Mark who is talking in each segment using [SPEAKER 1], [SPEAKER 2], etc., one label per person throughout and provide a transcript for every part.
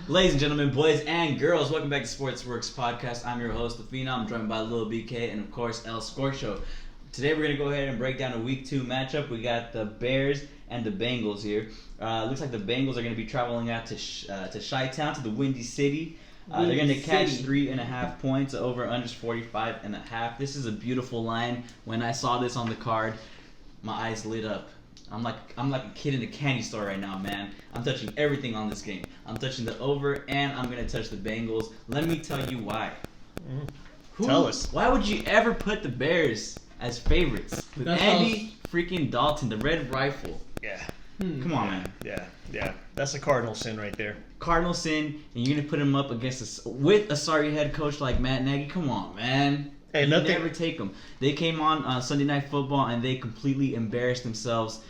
[SPEAKER 1] Ladies and gentlemen, boys and girls, welcome back to Sportsworks Podcast. I'm your host, The Phenom, joined by Lil BK and, of course, El Scorcho. Today we're going to go ahead and break down a Week 2 matchup. We got the Bears and the Bengals here. Looks like the Bengals are going to be traveling out to Chi-Town, to the Windy City. They're going to catch 3.5 points, over under 45.5. This is a beautiful line. When I saw this on the card, my eyes lit up. I'm like a kid in a candy store right now, man. I'm touching everything on this game. I'm touching the over, and I'm going to touch the Bengals. Let me tell you why.
[SPEAKER 2] Tell us.
[SPEAKER 1] Why would you ever put the Bears as favorites? With Andy freaking Dalton, the Red Rifle.
[SPEAKER 2] Yeah.
[SPEAKER 1] Come on, man.
[SPEAKER 2] Yeah. That's a cardinal sin right there.
[SPEAKER 1] Cardinal sin, and you're going to put him up against with a sorry head coach like Matt Nagy? Come on, man.
[SPEAKER 2] Hey,
[SPEAKER 1] you
[SPEAKER 2] nothing.
[SPEAKER 1] never take them. They came on Sunday Night Football, and they completely embarrassed themselves.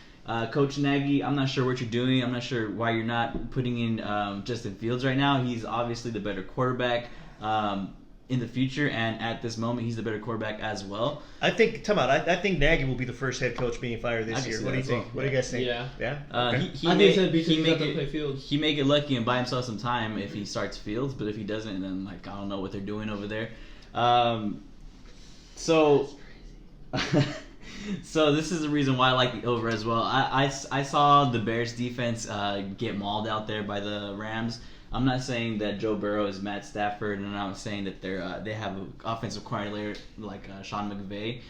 [SPEAKER 1] Coach Nagy, I'm not sure what you're doing. I'm not sure why you're not putting in Justin Fields right now. He's obviously the better quarterback in the future, and at this moment, he's the better quarterback as well.
[SPEAKER 2] I think Nagy will be the first head coach being fired this year. What do you think?
[SPEAKER 1] Well.
[SPEAKER 2] What do you guys think?
[SPEAKER 3] Yeah.
[SPEAKER 2] Okay.
[SPEAKER 1] He may get lucky and buy himself some time if he starts Fields, but if he doesn't, then I don't know what they're doing over there. So this is the reason why I like the over as well. I saw the Bears defense get mauled out there by the Rams. I'm not saying that Joe Burrow is Matt Stafford, and I'm not saying that they have an offensive coordinator like Sean McVay.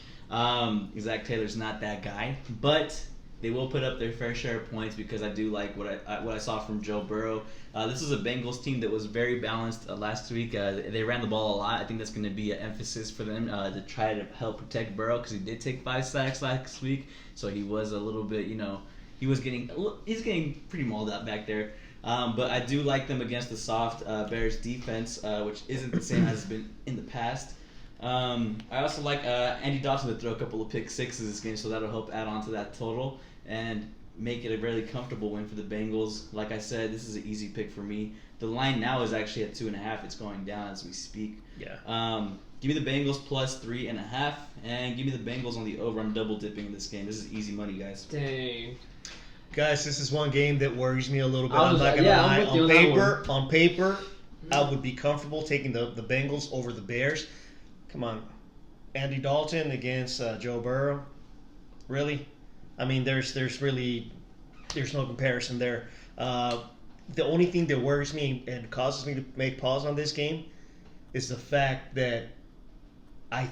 [SPEAKER 1] Zach Taylor's not that guy, but they will put up their fair share of points because I do like what I saw from Joe Burrow. This is a Bengals team that was very balanced last week. They ran the ball a lot. I think that's going to be an emphasis for them to try to help protect Burrow because he did take 5 sacks last week. So he was a little bit, he's getting pretty mauled out back there. But I do like them against the soft Bears defense, which isn't the same as it's been in the past. I also like Andy Dalton to throw a couple of pick sixes this game, so that'll help add on to that total and make it a really comfortable win for the Bengals. Like I said, this is an easy pick for me. The line now is actually at 2.5. It's going down as we speak.
[SPEAKER 2] Yeah.
[SPEAKER 1] Give me the Bengals plus 3.5, and give me the Bengals on the over. I'm double dipping in this game. This is easy money, guys.
[SPEAKER 3] Dang.
[SPEAKER 2] Guys, this is one game that worries me a little bit.
[SPEAKER 3] I'm
[SPEAKER 2] I'm not
[SPEAKER 3] with
[SPEAKER 2] gonna
[SPEAKER 3] you
[SPEAKER 2] lie.
[SPEAKER 3] on
[SPEAKER 2] On paper, I would be comfortable taking the Bengals over the Bears. Come on, Andy Dalton against Joe Burrow. Really? I mean, there's no comparison there. The only thing that worries me and causes me to make pause on this game is the fact that I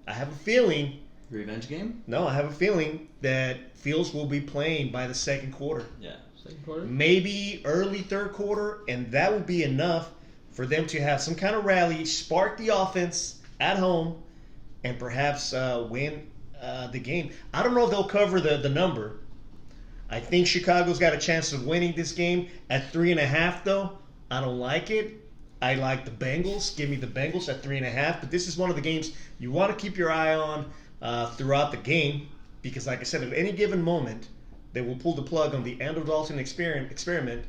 [SPEAKER 2] have a feeling.
[SPEAKER 1] Revenge game?
[SPEAKER 2] No, I have a feeling that Fields will be playing by the second quarter.
[SPEAKER 1] Yeah.
[SPEAKER 3] Second quarter?
[SPEAKER 2] Maybe early third quarter, and that would be enough for them to have some kind of rally, spark the offense at home, and perhaps win the game. I don't know if they'll cover the number. I think Chicago's got a chance of winning this game at 3.5, though. I don't like it. I like the Bengals. Give me the Bengals at 3.5. But this is one of the games you want to keep your eye on throughout the game because, like I said, at any given moment, they will pull the plug on the Andrew Dalton experiment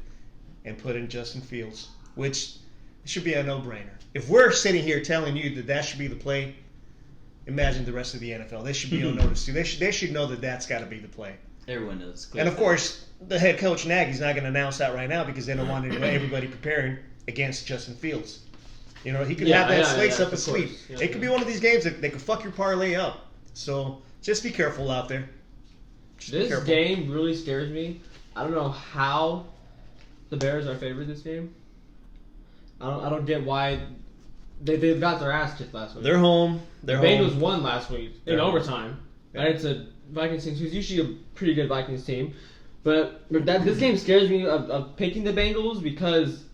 [SPEAKER 2] and put in Justin Fields, which should be a no-brainer. If we're sitting here telling you that should be the play, imagine the rest of the NFL. They should be on notice too. They should know that that's got to be the play.
[SPEAKER 1] Everyone knows.
[SPEAKER 2] And of course, the head coach Nagy's not going to announce that right now because they don't want everybody preparing against Justin Fields. He could have that slate up his sleeve. It could be one of these games that they could fuck your parlay up. So just be careful out there.
[SPEAKER 3] This game really scares me. I don't know how the Bears are favored this game. I don't get why they got their ass kicked last week.
[SPEAKER 2] They're home.
[SPEAKER 3] The Bengals won last week in overtime. Yeah. Right? It's a Vikings team who's usually a pretty good Vikings team. But this game scares me of picking the Bengals because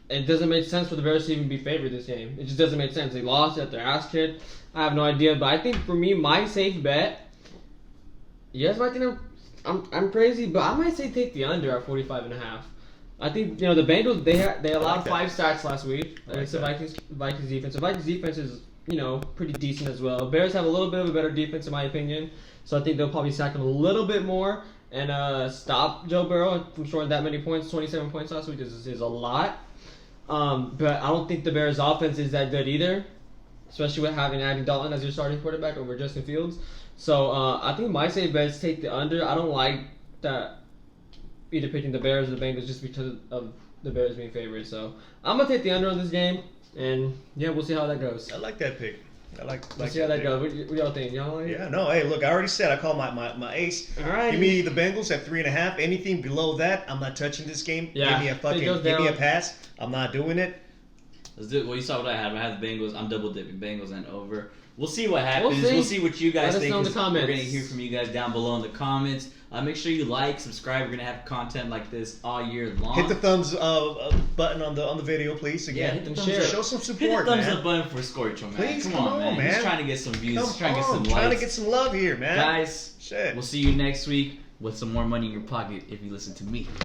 [SPEAKER 3] it doesn't make sense for the Bears to even be favored this game. It just doesn't make sense. They lost at their ass kicked. I have no idea. But I think for me, my safe bet, you guys might think I'm crazy, but I might say take the under at 45.5. I think the Bengals they allowed 5 sacks last week against the Vikings defense. The Vikings defense is pretty decent as well. Bears have a little bit of a better defense in my opinion, so I think they'll probably sack him a little bit more and stop Joe Burrow from scoring that many points. 27 points last week is a lot, but I don't think the Bears offense is that good either, especially with having Andy Dalton as your starting quarterback over Justin Fields. So I think my safe bet is take the under. I don't like that either picking the Bears or the Bengals just because of the Bears being favored. So I'm gonna take the under on this game, and yeah, we'll see how that goes.
[SPEAKER 2] I like that pick. I like
[SPEAKER 3] We'll see how that
[SPEAKER 2] pick.
[SPEAKER 3] goes. What y'all think? Y'all like it?
[SPEAKER 2] Yeah, no, hey, look, I already said I call my ace.
[SPEAKER 3] All right.
[SPEAKER 2] Give me the Bengals at 3.5. Anything below that, I'm not touching this game.
[SPEAKER 3] Yeah,
[SPEAKER 2] Give me a pass. I'm not doing it.
[SPEAKER 1] Let's do it. Well, you saw what I have. I have the Bengals. I'm double dipping Bengals and over. We'll see what happens.
[SPEAKER 3] We'll see.
[SPEAKER 1] What you guys
[SPEAKER 3] Let us
[SPEAKER 1] think.
[SPEAKER 3] know in the
[SPEAKER 1] 'Cause
[SPEAKER 3] comments.
[SPEAKER 1] We're gonna hear from you guys down below in the comments. Make sure you like, subscribe. We're gonna have content like this all year long.
[SPEAKER 2] Hit the thumbs button on the video, please.
[SPEAKER 1] Yeah,
[SPEAKER 2] Again,
[SPEAKER 1] hit the
[SPEAKER 3] And
[SPEAKER 1] thumbs
[SPEAKER 3] share.
[SPEAKER 1] up.
[SPEAKER 2] show some
[SPEAKER 1] Hit
[SPEAKER 2] support,
[SPEAKER 1] the thumbs
[SPEAKER 2] man.
[SPEAKER 1] up button for Scorcho, man.
[SPEAKER 2] Please,
[SPEAKER 1] come
[SPEAKER 2] come
[SPEAKER 1] on,
[SPEAKER 2] on,
[SPEAKER 1] man. He's
[SPEAKER 2] man.
[SPEAKER 1] trying to get some views.
[SPEAKER 2] Come
[SPEAKER 1] He's trying to get
[SPEAKER 2] on,
[SPEAKER 1] some
[SPEAKER 2] trying to
[SPEAKER 1] likes.
[SPEAKER 2] get some love here, man.
[SPEAKER 1] Guys,
[SPEAKER 2] Shit.
[SPEAKER 1] we'll see you next week with some more money in your pocket if you listen to me.